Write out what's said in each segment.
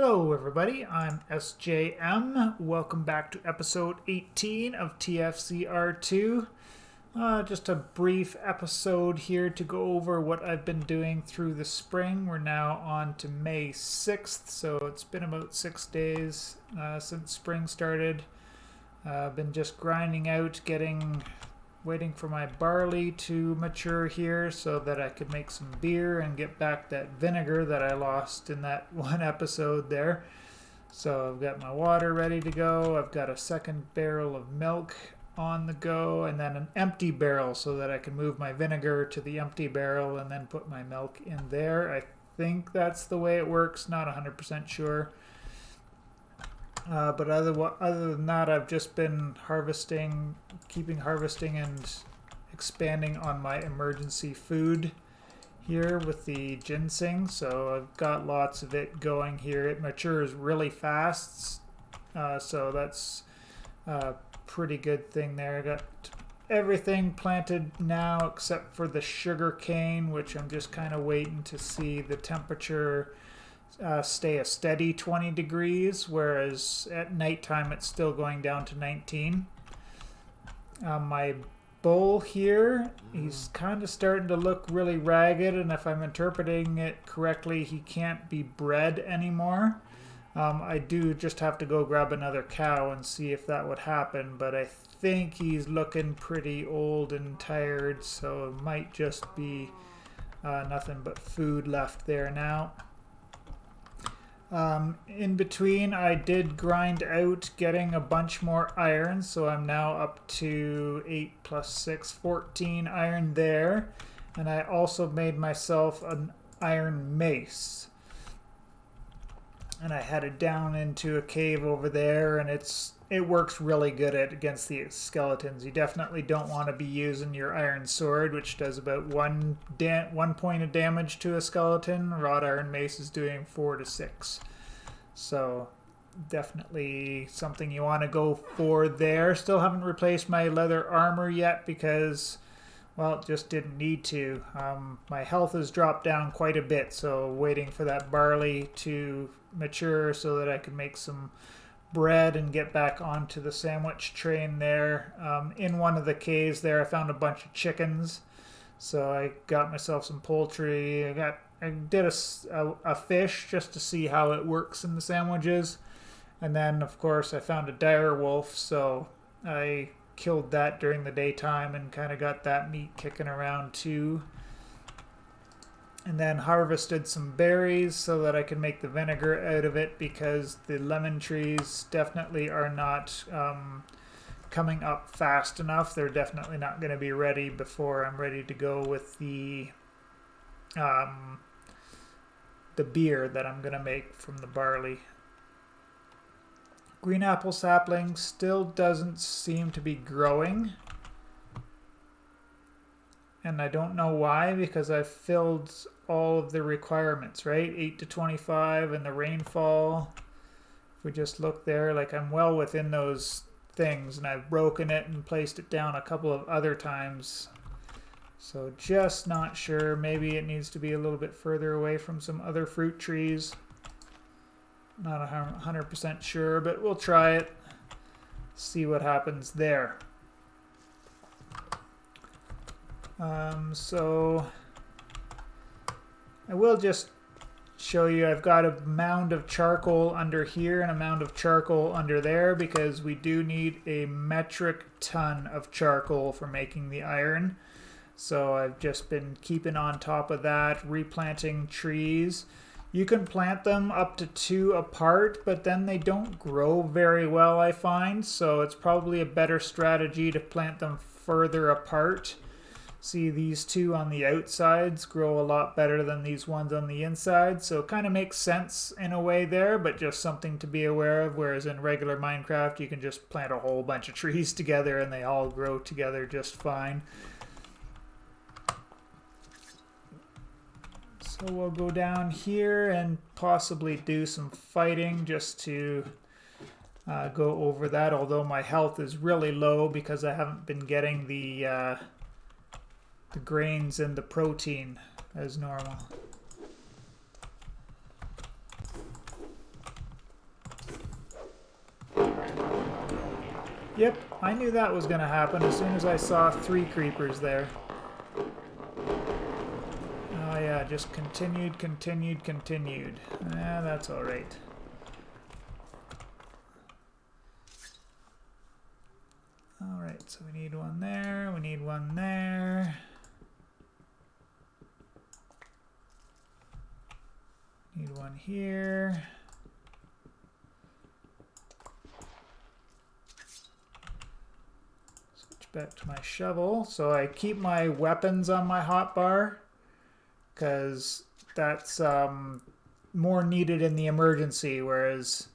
Hello everybody, I'm SJM. Welcome back to episode 18 of TFCR2. Just a brief episode here to go over what I've been doing through the spring. We're now on to May 6th, so it's been about 6 days since spring started. I've been just grinding out, waiting for my barley to mature here so that I could make some beer and get back that vinegar that I lost in that one episode there. So I've got my water ready to go. I've got a second barrel of milk on the go, and then an empty barrel so that I can move my vinegar to the empty barrel and then put my milk in there. I think that's the way it works, not 100% sure. But other than that, I've just been keeping harvesting and expanding on my emergency food here with the ginseng. So I've got lots of it going here. It matures really fast, so that's a pretty good thing there. I got everything planted now except for the sugar cane, which I'm just kind of waiting to see the temperature stay a steady 20 degrees, whereas at nighttime it's still going down to 19. My bowl here, he's kind of starting to look really ragged, and if I'm interpreting it correctly, he can't be bred anymore. I do just have to go grab another cow and see if that would happen, but I think he's looking pretty old and tired, so it might just be nothing but food left there now. In between, I did grind out getting a bunch more iron, so I'm now up to 8 plus 6, 14 iron there. And I also made myself an iron mace. And I headed down into a cave over there, and it works really good against the skeletons. You definitely don't want to be using your iron sword, which does about one point of damage to a skeleton. Wrought iron mace is doing 4 to 6. So definitely something you want to go for there. Still haven't replaced my leather armor yet because, well, it just didn't need to. My health has dropped down quite a bit, so waiting for that barley to mature so that I can make some bread and get back onto the sandwich train there. In one of the caves there, I found a bunch of chickens, so I got myself some poultry. I did a fish just to see how it works in the sandwiches, and then of course I found a dire wolf, so I killed that during the daytime and kind of got that meat kicking around too. And then harvested some berries so that I can make the vinegar out of it, because the lemon trees definitely are not coming up fast enough. They're definitely not going to be ready before I'm ready to go with the beer that I'm going to make from the barley. Green apple sapling still doesn't seem to be growing. And I don't know why, because I've filled all of the requirements, right? 8 to 25 and the rainfall. If we just look there, like I'm well within those things, and I've broken it and placed it down a couple of other times. So just not sure. Maybe it needs to be a little bit further away from some other fruit trees. Not 100% sure, but we'll try it. See what happens there. So I will just show you, I've got a mound of charcoal under here and a mound of charcoal under there, because we do need a metric ton of charcoal for making the iron. So I've just been keeping on top of that, replanting trees. You can plant them up to 2 apart, but then they don't grow very well, I find. So it's probably a better strategy to plant them further apart. See, these two on the outsides grow a lot better than these ones on the inside, so it kind of makes sense in a way there, but just something to be aware of, whereas in regular Minecraft you can just plant a whole bunch of trees together and they all grow together just fine. So we'll go down here and possibly do some fighting just to go over that, although my health is really low because I haven't been getting the grains and the protein as normal. Yep, I knew that was going to happen as soon as I saw 3 creepers there. Oh yeah, just continued. That's alright. Alright, so we need one there, we need one there. Need one here. Switch back to my shovel. So I keep my weapons on my hotbar because that's more needed in the emergency, whereas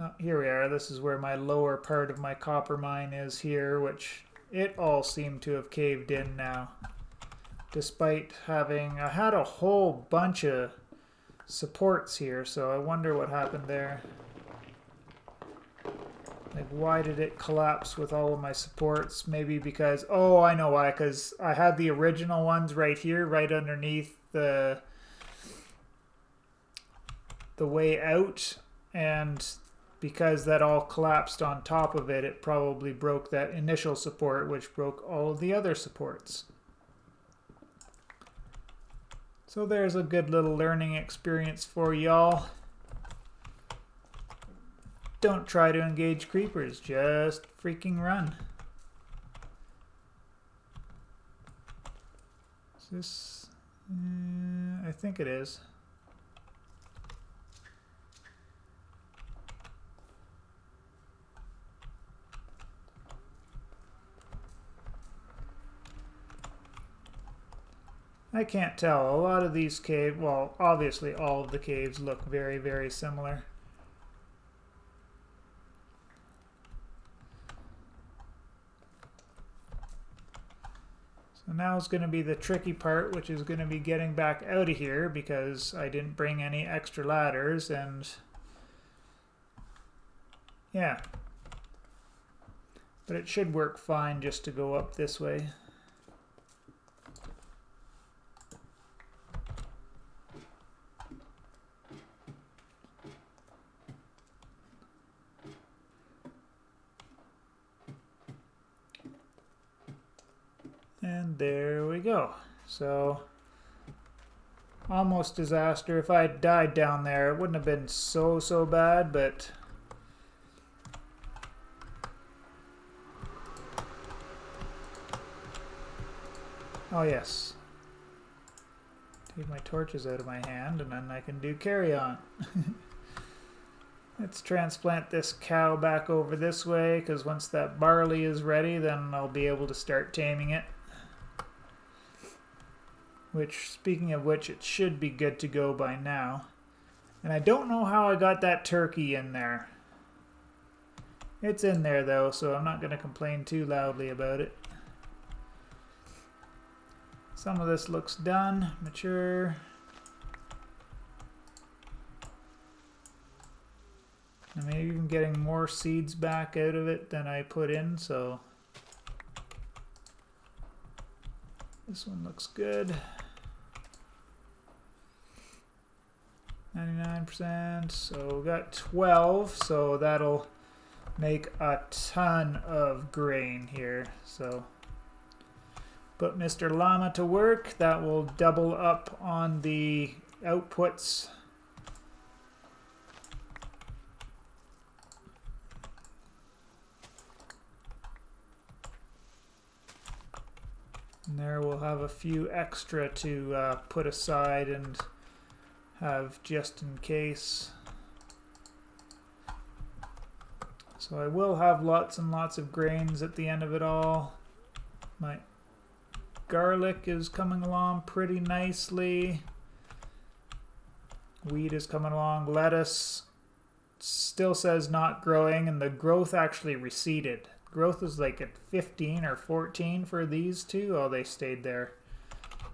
oh, here we are. This is where my lower part of my copper mine is here, which it all seemed to have caved in now. Despite having, I had a whole bunch of supports here, so I wonder what happened there. Like, why did it collapse with all of my supports? Maybe because, oh, I know why, because I had the original ones right here, right underneath the way out, and because that all collapsed on top of it, it probably broke that initial support, which broke all of the other supports. So there's a good little learning experience for y'all. Don't try to engage creepers, just freaking run. Is this... I think it is. I can't tell. A lot of these caves, well, obviously all of the caves look very, very similar. So now is going to be the tricky part, which is going to be getting back out of here because I didn't bring any extra ladders, and yeah. But it should work fine just to go up this way. And there we go. So, almost disaster. If I had died down there, it wouldn't have been so bad, but... Oh yes. Take my torches out of my hand, and then I can do carry on. Let's transplant this cow back over this way, because once that barley is ready, then I'll be able to start taming it. Which, speaking of which, it should be good to go by now. And I don't know how I got that turkey in there. It's in there though, so I'm not going to complain too loudly about it. Some of this looks done, mature. And maybe even getting more seeds back out of it than I put in, so... This one looks good. 99%, so we got 12, so that'll make a ton of grain here. So put Mr. Llama to work. That will double up on the outputs. And there we'll have a few extra to put aside and have just in case. So I will have lots and lots of grains at the end of it all. My garlic is coming along pretty nicely. Wheat is coming along. Lettuce still says not growing, and the growth actually receded. Growth is like at 15 or 14 for these two. Oh, they stayed there.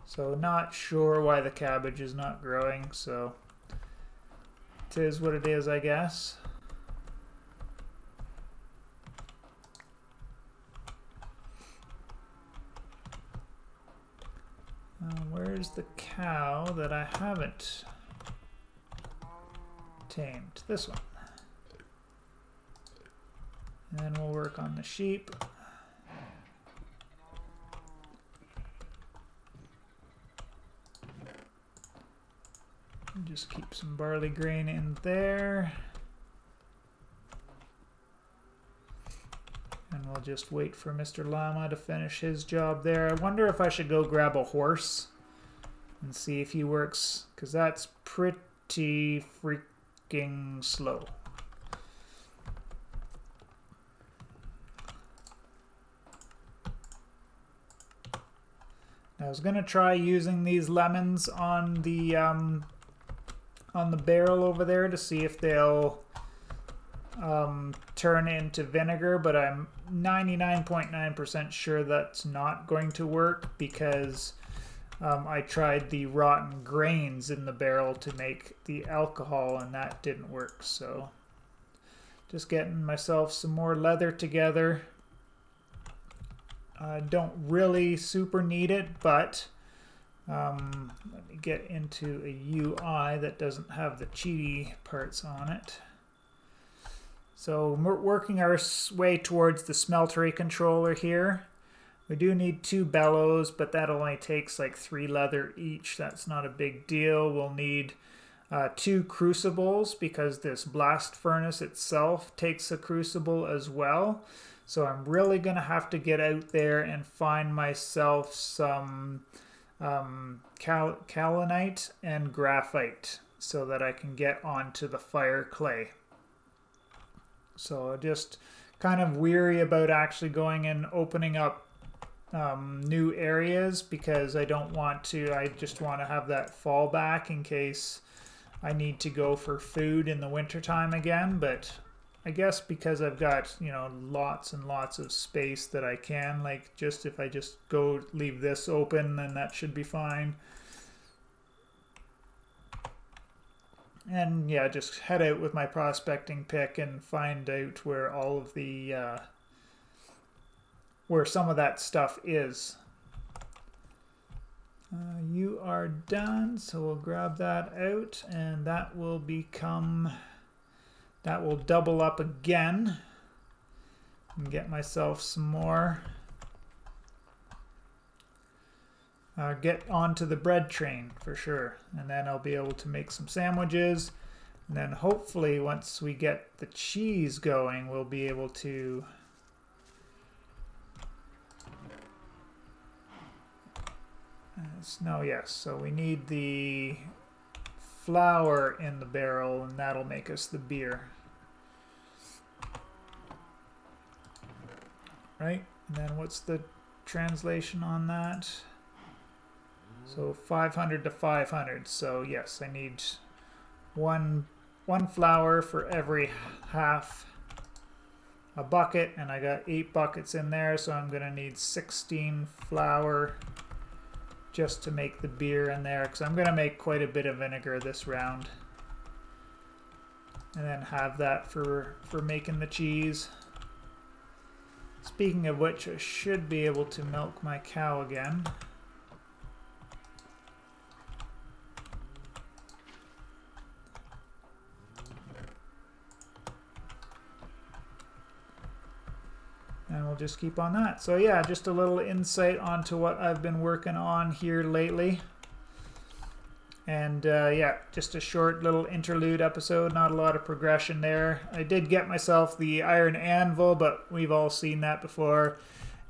So not sure why the cabbage is not growing, so it is what it is, I guess. Where's the cow that I haven't tamed? This one. And then we'll work on the sheep. And just keep some barley grain in there. And we'll just wait for Mr. Llama to finish his job there. I wonder if I should go grab a horse and see if he works, because that's pretty freaking slow. I was gonna try using these lemons on the barrel over there to see if they'll turn into vinegar, but I'm 99.9% sure that's not going to work because I tried the rotten grains in the barrel to make the alcohol and that didn't work. So just getting myself some more leather together. I don't really super need it, but let me get into a UI that doesn't have the cheaty parts on it. So we're working our way towards the smeltery controller here. We do need 2 bellows, but that only takes like 3 leather each. That's not a big deal. We'll need 2 crucibles because this blast furnace itself takes a crucible as well. So I'm really going to have to get out there and find myself some kaolinite and graphite so that I can get onto the fire clay. So just kind of weary about actually going and opening up new areas because I don't want to. I just want to have that fallback in case I need to go for food in the wintertime again. But I guess because I've got, you know, lots and lots of space that I can, like, just if I just go leave this open, then that should be fine. And yeah, just head out with my prospecting pick and find out where all of the where some of that stuff is. You are done, so we'll grab that out, and that will become, that will double up again. And get myself some more. Get onto the bread train for sure, and then I'll be able to make some sandwiches, and then hopefully once we get the cheese going we'll be able to so we need the flour in the barrel and that'll make us the beer, right? And then what's the translation on that? So 500 to 500. So yes, I need one flour for every half a bucket, and I got 8 buckets in there, so I'm gonna need 16 flour just to make the beer in there, because I'm gonna make quite a bit of vinegar this round, and then have that for making the cheese. Speaking of which, I should be able to milk my cow again. And we'll just keep on that. So yeah, just a little insight onto what I've been working on here lately. And yeah, just a short little interlude episode, not a lot of progression there. I did get myself the iron anvil, but we've all seen that before.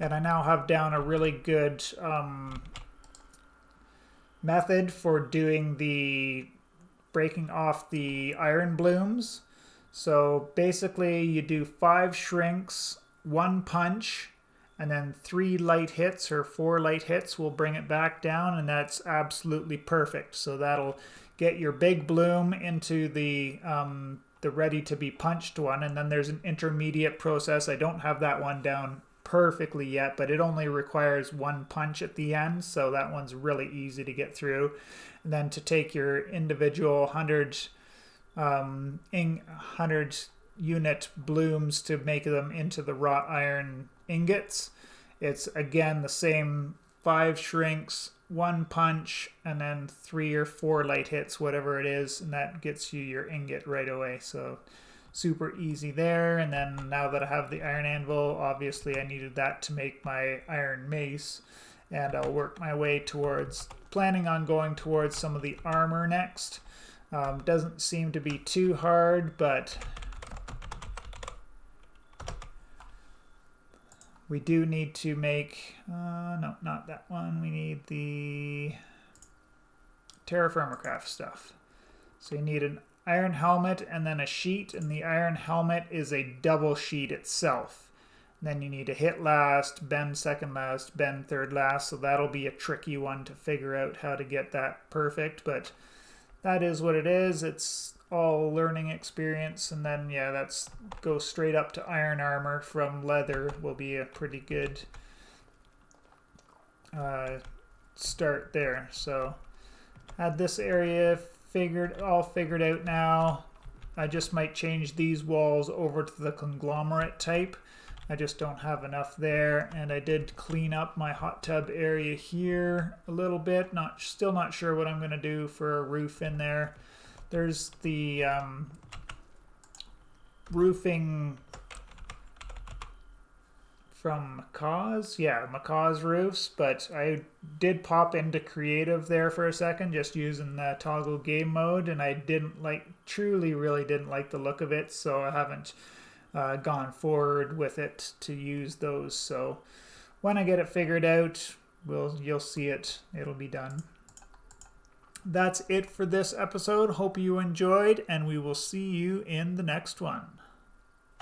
And I now have down a really good method for doing the breaking off the iron blooms. So basically you do 5 shrinks, 1 punch, and then 3 light hits or 4 light hits will bring it back down, and that's absolutely perfect. So that'll get your big bloom into the ready to be punched one, and then there's an intermediate process. I don't have that one down perfectly yet, but it only requires 1 punch at the end, so that one's really easy to get through. And then to take your individual 100 unit blooms to make them into the wrought iron ingots, it's again the same 5 shrinks, 1 punch, and then 3 or 4 light hits, whatever it is, and that gets you your ingot right away. So super easy there. And then now that I have the iron anvil, obviously I needed that to make my iron mace, and I'll work my way towards, planning on going towards some of the armor next. Doesn't seem to be too hard, but we do need to make, no, not that one. We need the Terrafirmacraft stuff. So you need an iron helmet and then a sheet, and the iron helmet is a double sheet itself. And then you need to hit last, bend second last, bend third last, so that'll be a tricky one to figure out how to get that perfect, but that is what it is. It's all learning experience, and then yeah, that's go straight up to iron armor from leather will be a pretty good start there. So had this area all figured out now. I just might change these walls over to the conglomerate type. I just don't have enough there, and I did clean up my hot tub area here a little bit. Still not sure what I'm going to do for a roof in there. There's the roofing from Macaw's, yeah, Macaw's roofs, but I did pop into creative there for a second, just using the toggle game mode, and I really didn't like the look of it, so I haven't gone forward with it to use those. So when I get it figured out, you'll see it. It'll be done. That's it for this episode. Hope you enjoyed, and we will see you in the next one.